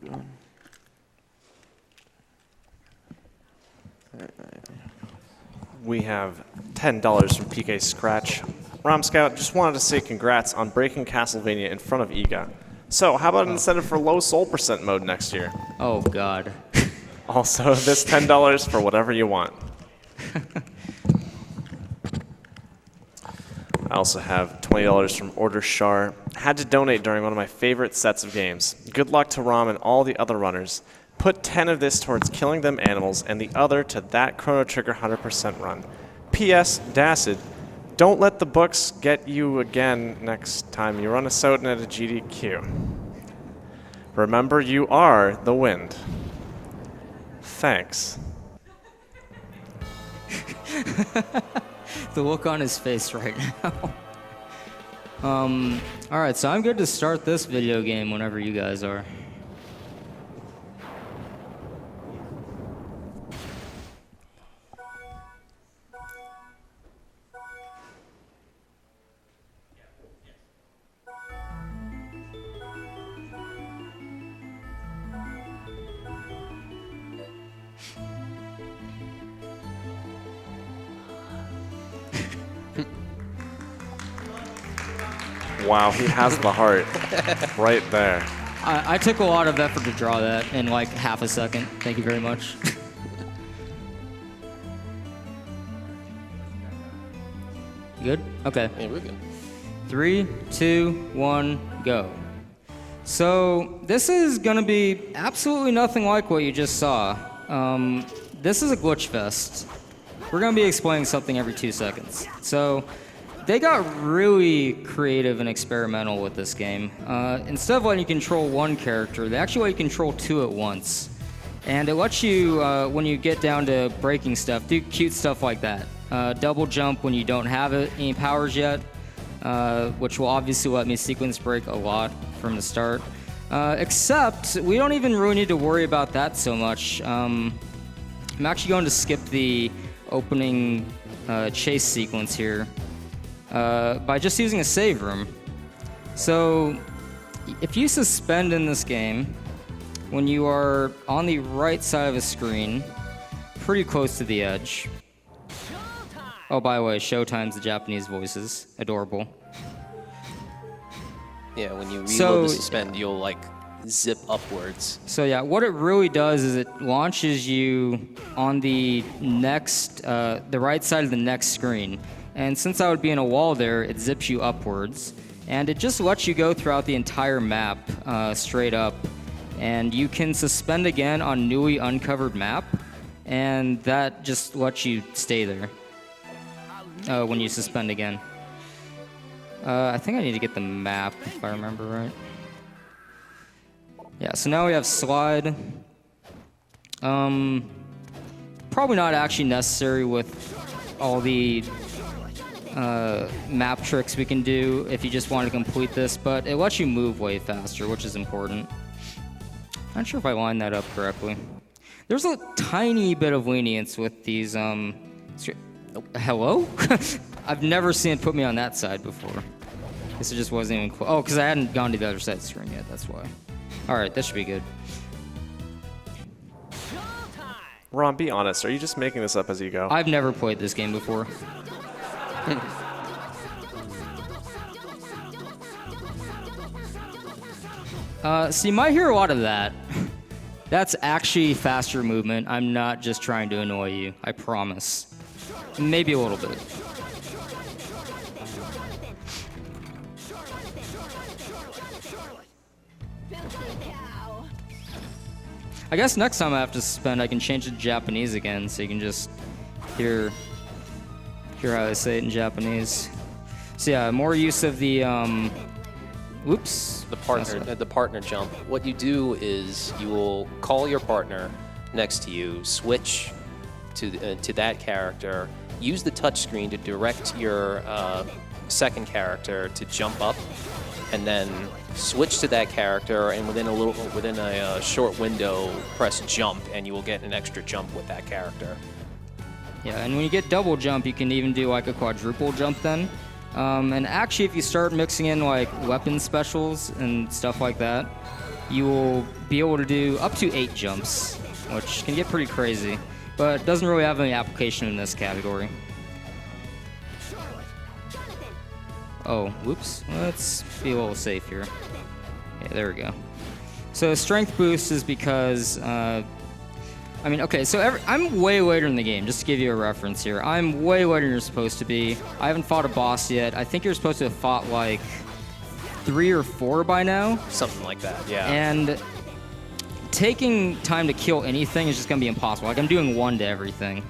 Speedrun. We have $10 from PK Scratch. Romscout just wanted to say congrats on breaking Castlevania in front of Iga. So, how about an incentive for low soul percent mode next year? Oh, God. Also, this $10 for whatever you want. I also have $20 from Order Shar. Had to donate during one of my favorite sets of games. Good luck to Rom and all the other runners. Put 10 of this towards killing them animals and the other to that Chrono Trigger 100% run. P.S. Dacid, don't let the books get you again next time you run a Soden at a GDQ. Remember, you are the wind. Thanks. The look on his face right now. Alright, so I'm good to start this video game whenever you guys are. Wow, he has the heart right there. I took a lot of effort to draw that in like half a second. Thank you very much. Good? Okay. Yeah, we're good. 3, 2, 1, go. So this is gonna be absolutely nothing like what you just saw. This is a glitch fest. We're gonna be explaining something every 2 seconds. So they got really creative and experimental with this game. Instead of letting you control one character, they actually let you control 2 at once. And it lets you, when you get down to breaking stuff, do cute stuff like that. Double jump when you don't have any powers yet, which will obviously let me sequence break a lot from the start. Except, we don't even really need to worry about that so much. I'm actually going to skip the opening chase sequence here. By just using a save room. So, if you suspend in this game, when you are on the right side of a screen, pretty close to the edge. Oh, by the way, Showtime's the Japanese voices. Adorable. Yeah, when you reload the suspend, you'll like zip upwards. So yeah, what it really does is it launches you on the next, the right side of the next screen. And since I would be in a wall there, it zips you upwards. And it just lets you go throughout the entire map straight up. And you can suspend again on newly uncovered map. And that just lets you stay there when you suspend again. I think I need to get the map if I remember right. Yeah, so now we have slide. Probably not actually necessary with all the map tricks we can do if you just want to complete this, but it lets you move way faster, which is important. Not sure if I lined that up correctly. There's a tiny bit of lenience with these, hello? I've never seen it put me on that side before. Guess it just wasn't even oh, because I hadn't gone to the other side of the screen yet, that's why. Alright, that should be good. Ron, be honest, are you just making this up as you go? I've never played this game before. So you might hear a lot of that. That's actually faster movement. I'm not just trying to annoy you, I promise. Maybe a little bit. I guess next time I have to suspend, I can change it to Japanese again, so you can just hear how they say it in Japanese. So yeah, more use of the whoops. The partner jump. What you do is you will call your partner next to you, switch to that character, use the touchscreen to direct your second character to jump up, and then switch to that character, and within a short window, press jump, and you will get an extra jump with that character. Yeah, and when you get double jump, you can even do like a quadruple jump then. And actually, if you start mixing in like weapon specials and stuff like that, you will be able to do up to 8 jumps, which can get pretty crazy, but doesn't really have any application in this category. Oh, whoops. Let's be a little safe here. Yeah, there we go. So strength boost is because, I mean, okay, so I'm way later in the game, just to give you a reference here. I'm way later than you're supposed to be. I haven't fought a boss yet. I think you're supposed to have fought like 3 or 4 by now. Something like that, yeah. And taking time to kill anything is just going to be impossible. Like, I'm doing 1 to everything.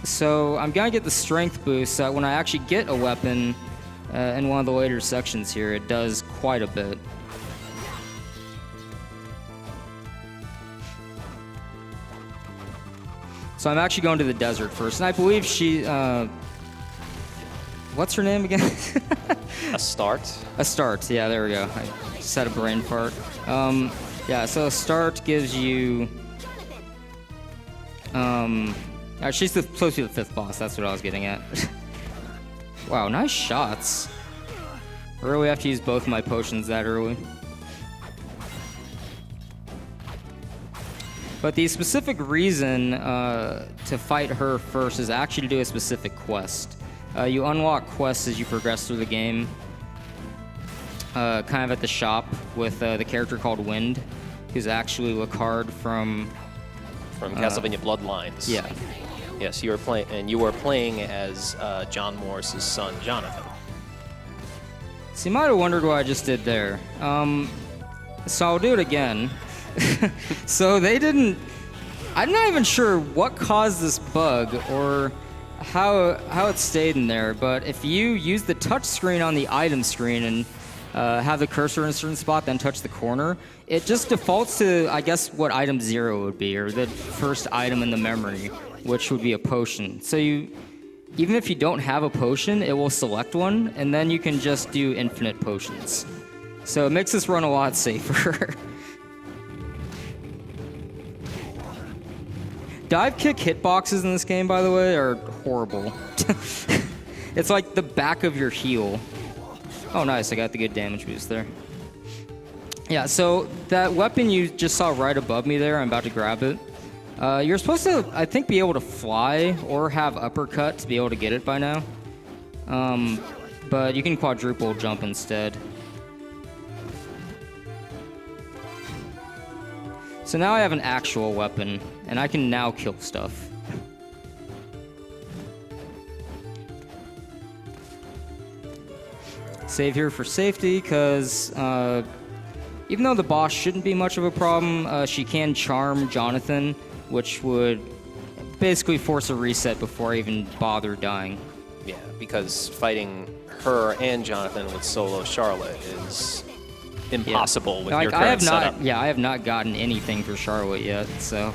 So I'm going to get the strength boost so that when I actually get a weapon in one of the later sections here, it does quite a bit. So I'm actually going to the desert first, and I believe she... what's her name again? Astarte? Astarte, yeah, there we go. I just had a brain fart. Yeah, so Astarte gives you... she's supposed to be the 5th boss, that's what I was getting at. Wow, nice shots. I really have to use both of my potions that early. But the specific reason to fight her first is actually to do a specific quest. You unlock quests as you progress through the game, kind of at the shop with the character called Wind, who's actually Lacard from Castlevania Bloodlines. Yeah. Yes, you were playing as John Morris's son, Jonathan. So you might have wondered what I just did there. So I'll do it again. So they didn't... I'm not even sure what caused this bug or how it stayed in there, but if you use the touch screen on the item screen and have the cursor in a certain spot, then touch the corner, it just defaults to, I guess, what item 0 would be, or the first item in the memory, which would be a potion. So even if you don't have a potion, it will select one, and then you can just do infinite potions. So it makes this run a lot safer. Dive kick hitboxes in this game, by the way, are horrible. It's like the back of your heel. Oh, nice. I got the good damage boost there. Yeah, so that weapon you just saw right above me there, I'm about to grab it. You're supposed to, I think, be able to fly or have uppercut to be able to get it by now. But you can quadruple jump instead. So now I have an actual weapon, and I can now kill stuff. Save here for safety, because even though the boss shouldn't be much of a problem, she can charm Jonathan, which would basically force a reset before I even bother dying. Yeah, because fighting her and Jonathan with solo Charlotte is impossible with your current setup. Yeah, I have not gotten anything for Charlotte yet, so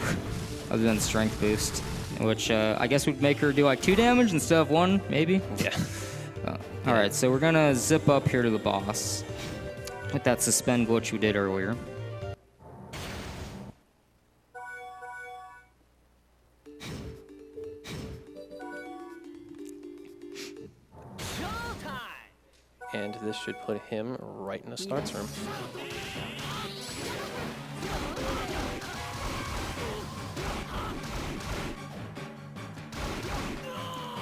other than strength boost, which I guess would make her do like 2 damage instead of 1, maybe. Yeah. All right, so we're gonna zip up here to the boss with that suspend glitch we did earlier. And this should put him right in the starts room.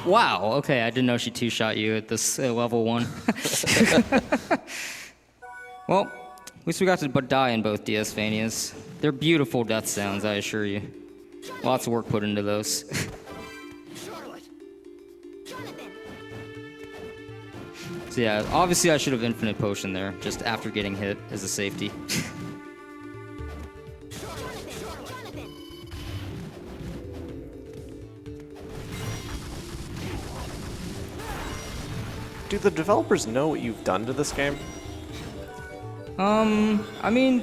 Wow, okay, I didn't know she 2-shot you at this level 1. Well, at least we got to die in both DS-Vanias. They're beautiful death sounds, I assure you. Lots of work put into those. So yeah, obviously I should have infinite potion there, just after getting hit as a safety. Do the developers know what you've done to this game? I mean,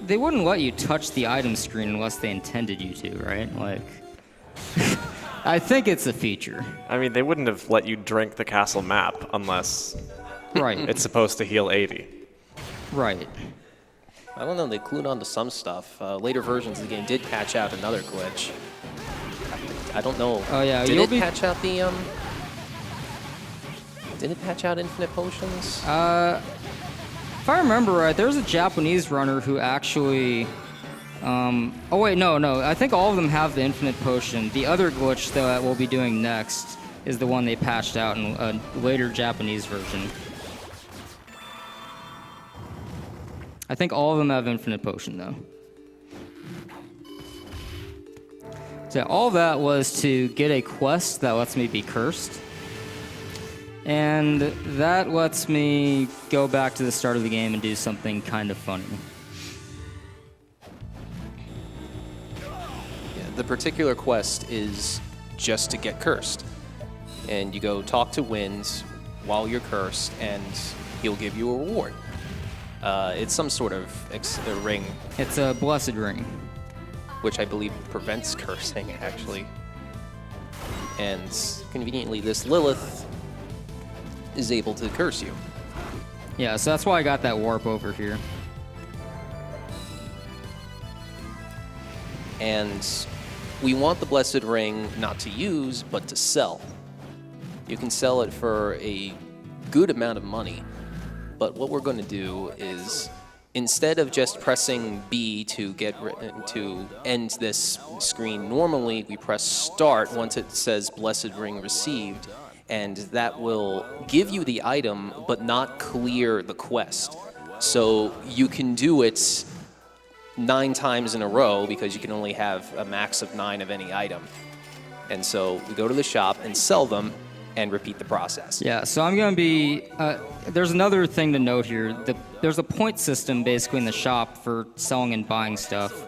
they wouldn't let you touch the item screen unless they intended you to, right? Like, I think it's a feature. I mean, they wouldn't have let you drink the castle map unless Right. it's supposed to heal 80. Right. I don't know, they clued onto some stuff. Later versions of the game did patch out another glitch. I don't know. Oh yeah, Did it patch out the Did it patch out infinite potions? If if I remember right, there's a Japanese runner who actually. Oh wait, no. I think all of them have the infinite potion. The other glitch that we'll be doing next is the one they patched out in a later Japanese version. I think all of them have infinite potion though. So all that was to get a quest that lets me be cursed. And that lets me go back to the start of the game and do something kind of funny. The particular quest is just to get cursed. And you go talk to Wind while you're cursed, and he'll give you a reward. It's some sort of a ring. It's a blessed ring. Which I believe prevents cursing, actually. And conveniently, this Lilith is able to curse you. Yeah, so that's why I got that warp over here. And we want the Blessed Ring not to use, but to sell. You can sell it for a good amount of money, but what we're going to do is, instead of just pressing B to end this screen, normally we press Start once it says Blessed Ring received, and that will give you the item, but not clear the quest. So you can do it 9 times in a row because you can only have a max of 9 of any item. And so we go to the shop and sell them and repeat the process. Yeah, so I'm going to be... there's another thing to note here. There's a point system basically in the shop for selling and buying stuff.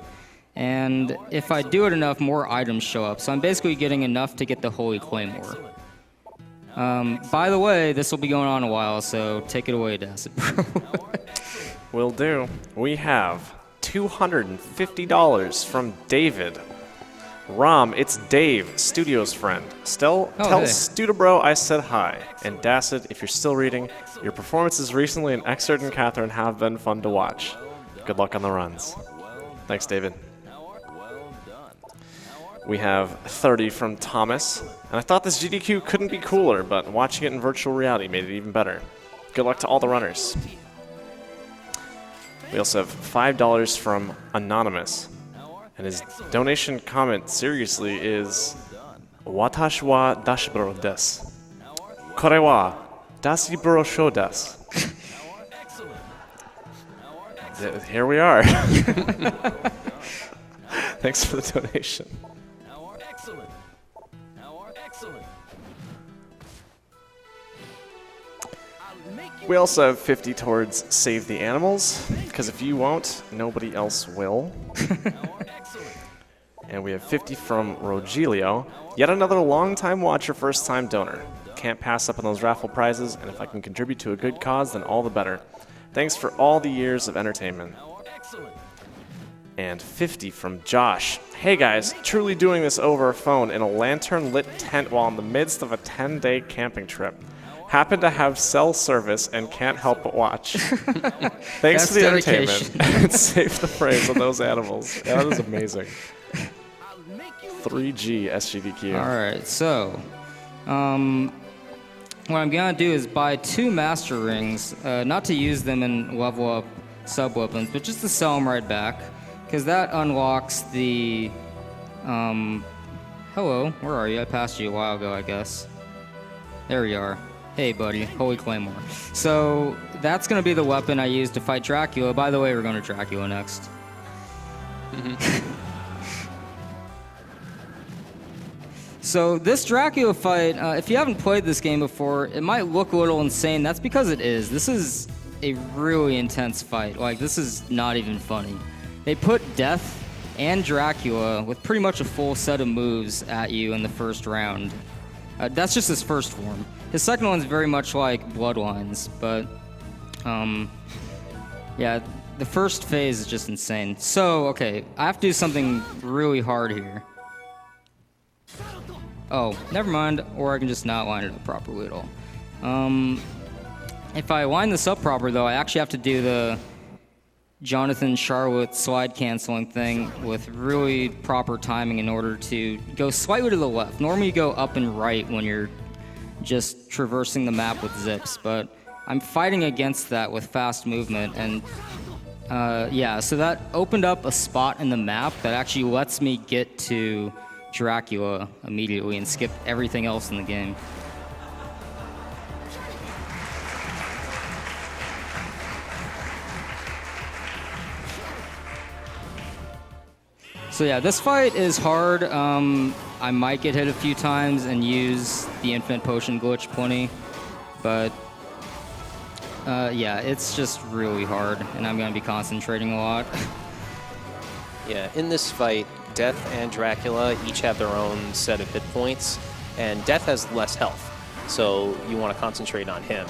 And if I do it enough, more items show up. So I'm basically getting enough to get the Holy Claymore. By the way, this will be going on a while, so take it away, Dacid Bro. Will do. We have $250 from David. Rom, it's Dave, Studio's friend. Tell hey. Studibro I said hi. And Dacid, if you're still reading, your performances recently in Exert and Catherine have been fun to watch. Good luck on the runs. Thanks, David. We have 30 from Thomas. And I thought this GDQ couldn't be cooler, but watching it in virtual reality made it even better. Good luck to all the runners. We also have $5 from Anonymous. And his donation comment, seriously, is Watashi wa dashiburo desu. Kore wa dashiburo shou desu. Here we are. Thanks for the donation. We also have 50 towards Save the Animals, because if you won't, nobody else will. And we have 50 from Rogelio, yet another long-time watcher, first-time donor. Can't pass up on those raffle prizes, and if I can contribute to a good cause, then all the better. Thanks for all the years of entertainment. And 50 from Josh. Hey guys, truly doing this over a phone in a lantern-lit tent while in the midst of a 10-day camping trip. Happen to have cell service and can't help but watch. Thanks for the entertainment. And save the praise on those animals. Yeah, that is amazing. 3G SGDQ. All right, so what I'm going to do is buy 2 Master Rings, not to use them and level up sub-weapons, but just to sell them right back, because that unlocks the... hello, where are you? I passed you a while ago, I guess. There you are. Hey, buddy, Holy Claymore. So that's going to be the weapon I use to fight Dracula. By the way, we're going to Dracula next. So this Dracula fight, if you haven't played this game before, it might look a little insane. That's because it is. This is a really intense fight. Like, this is not even funny. They put Death and Dracula with pretty much a full set of moves at you in the first round. That's just his first form. His second one's very much like Bloodlines, but yeah, the first phase is just insane. So, okay, I have to do something really hard here. Oh, never mind, or I can just not line it up properly at all. If I line this up proper, though, I actually have to do the Jonathan Charlotte slide canceling thing with really proper timing in order to go slightly to the left. Normally you go up and right when you're just traversing the map with zips, but I'm fighting against that with fast movement, and yeah, so that opened up a spot in the map that actually lets me get to Dracula immediately and skip everything else in the game. So yeah, this fight is hard. I might get hit a few times and use the infinite potion glitch plenty, but yeah, it's just really hard, and I'm going to be concentrating a lot. Yeah, in this fight, Death and Dracula each have their own set of hit points, and Death has less health, so you want to concentrate on him,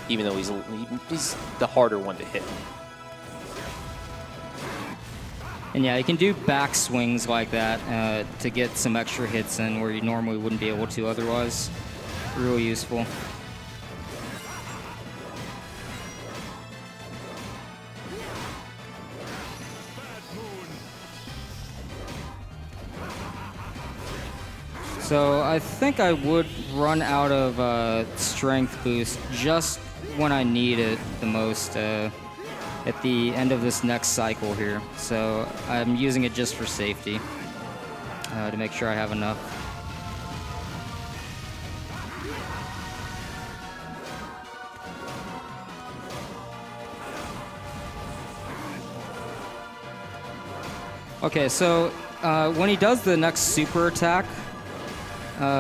even though he's the harder one to hit. And yeah, you can do back swings like that to get some extra hits in where you normally wouldn't be able to otherwise. Really useful. So I think I would run out of strength boost just when I need it the most at the end of this next cycle here. So I'm using it just for safety to make sure I have enough. Okay, so when he does the next super attack,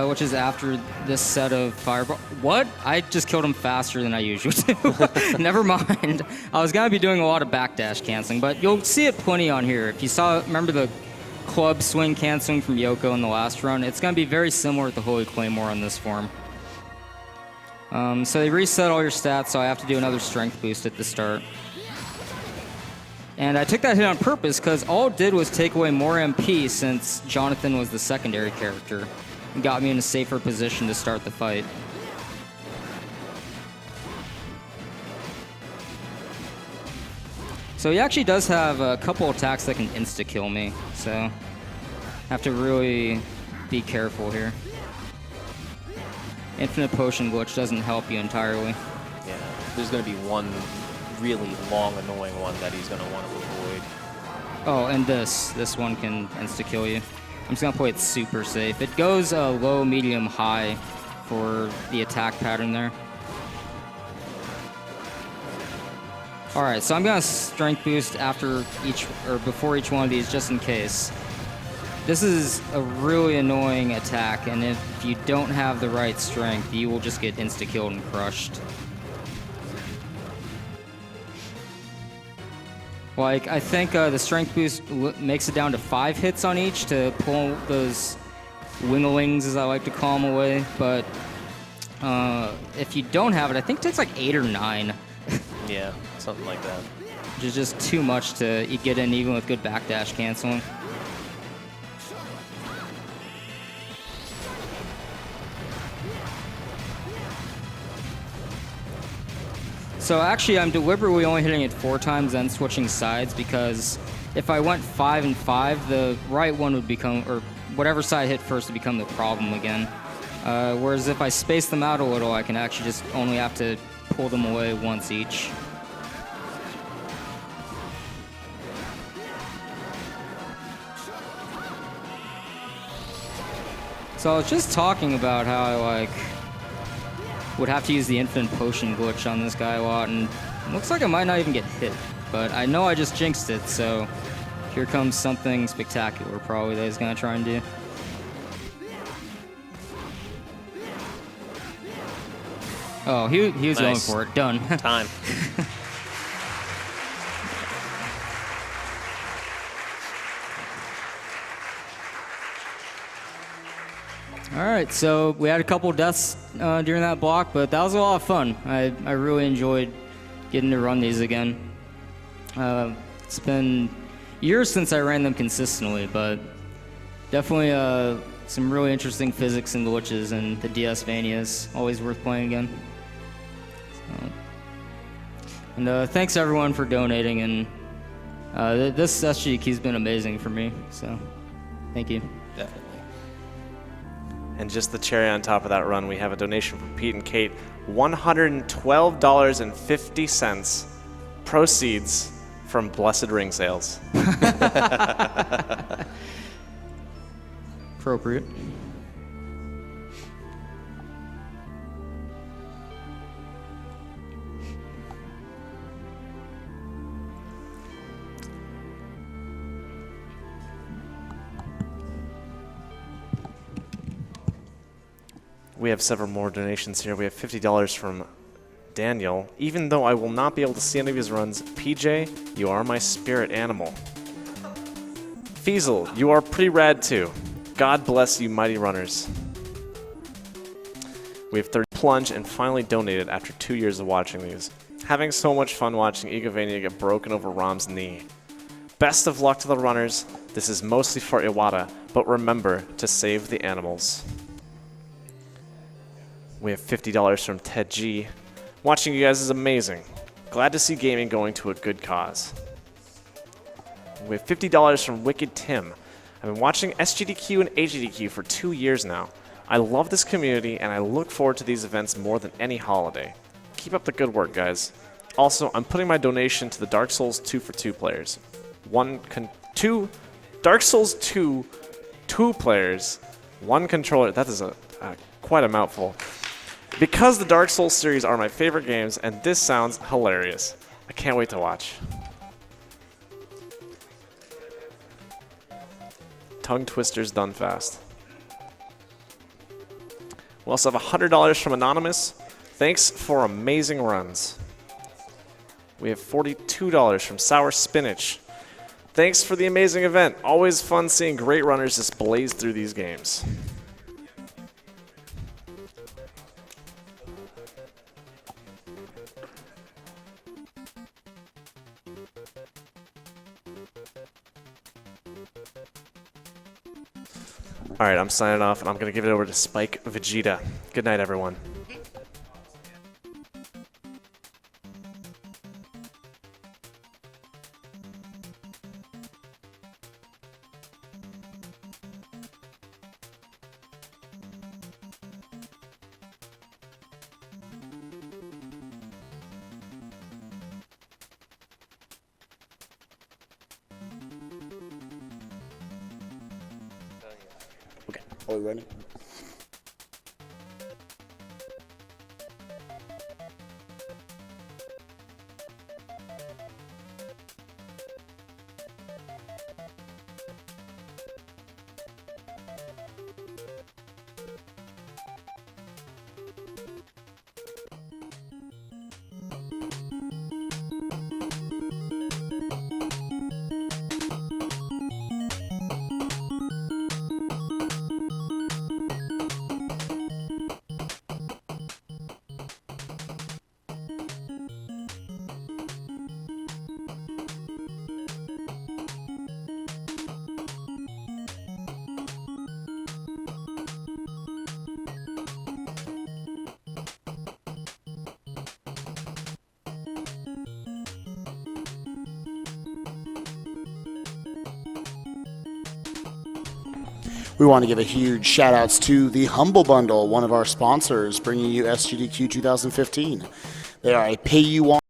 which is after this set of fireball. What? I just killed him faster than I usually do. Never mind. I was going to be doing a lot of backdash canceling, but you'll see it plenty on here. If you saw, remember the club swing canceling from Yoko in the last run? It's going to be very similar with the Holy Claymore on this form. So they reset all your stats, so I have to do another strength boost at the start. And I took that hit on purpose because all it did was take away more MP since Jonathan was the secondary character. And got me in a safer position to start the fight. So he actually does have a couple attacks that can insta-kill me, so have to really be careful here. Infinite potion glitch doesn't help you entirely. Yeah, there's going to be one really long, annoying one that he's going to want to avoid. Oh, and this one can insta-kill you. I'm just going to play it super safe. It goes low, medium, high for the attack pattern there. Alright, so I'm going to strength boost after each, or before each one of these, just in case. This is a really annoying attack, and if you don't have the right strength, you will just get insta-killed and crushed. Like, I think the strength boost makes it down to 5 hits on each to pull those winglings, as I like to call them, away. But if you don't have it, I think it takes like 8 or 9. Yeah, something like that. Which is just too much to get in even with good backdash canceling. So actually, I'm deliberately only hitting it 4 times and switching sides because if I went 5 and 5, the right one would become, or whatever side I hit first would become the problem again. Whereas if I space them out a little, I can actually just only have to pull them away once each. So I was just talking about how I would have to use the infinite potion glitch on this guy a lot, and it looks like I might not even get hit. But I know I just jinxed it, so here comes something spectacular probably that he's gonna try and do. Oh, he was going for it. Done. Time. All right, so we had a couple deaths during that block, but that was a lot of fun. I really enjoyed getting to run these again. It's been years since I ran them consistently, but definitely some really interesting physics and glitches, and the DS-Vania is always worth playing again. So, and thanks everyone for donating, and this SG key's been amazing for me, so thank you. Definitely. And just the cherry on top of that run, we have a donation from Pete and Kate. $112.50 proceeds from Blessed Ring sales. Appropriate. We have several more donations here. We have $50 from Daniel. Even though I will not be able to see any of his runs, PJ, you are my spirit animal. Feasel, you are pretty rad too. God bless you, mighty runners. We have 30 plunge and finally donated after 2 years of watching these. Having so much fun watching Egavania get broken over Rom's knee. Best of luck to the runners. This is mostly for Iwata, but remember to save the animals. We have $50 from Ted G. Watching you guys is amazing. Glad to see gaming going to a good cause. We have $50 from Wicked Tim. I've been watching SGDQ and AGDQ for 2 years now. I love this community and I look forward to these events more than any holiday. Keep up the good work, guys. Also, I'm putting my donation to the Dark Souls 2 for 2 players. Dark Souls 2 players, 1 controller. That is quite a mouthful. Because the Dark Souls series are my favorite games, and this sounds hilarious. I can't wait to watch. Tongue twisters done fast. We also have $100 from Anonymous. Thanks for amazing runs. We have $42 from Sour Spinach. Thanks for the amazing event. Always fun seeing great runners just blaze through these games. All right, I'm signing off, and I'm going to give it over to Spike Vegeta. Good night, everyone. Okay, are we ready? We want to give a huge shout outs to the Humble Bundle, one of our sponsors, bringing you SGDQ 2015. They are a pay-you-want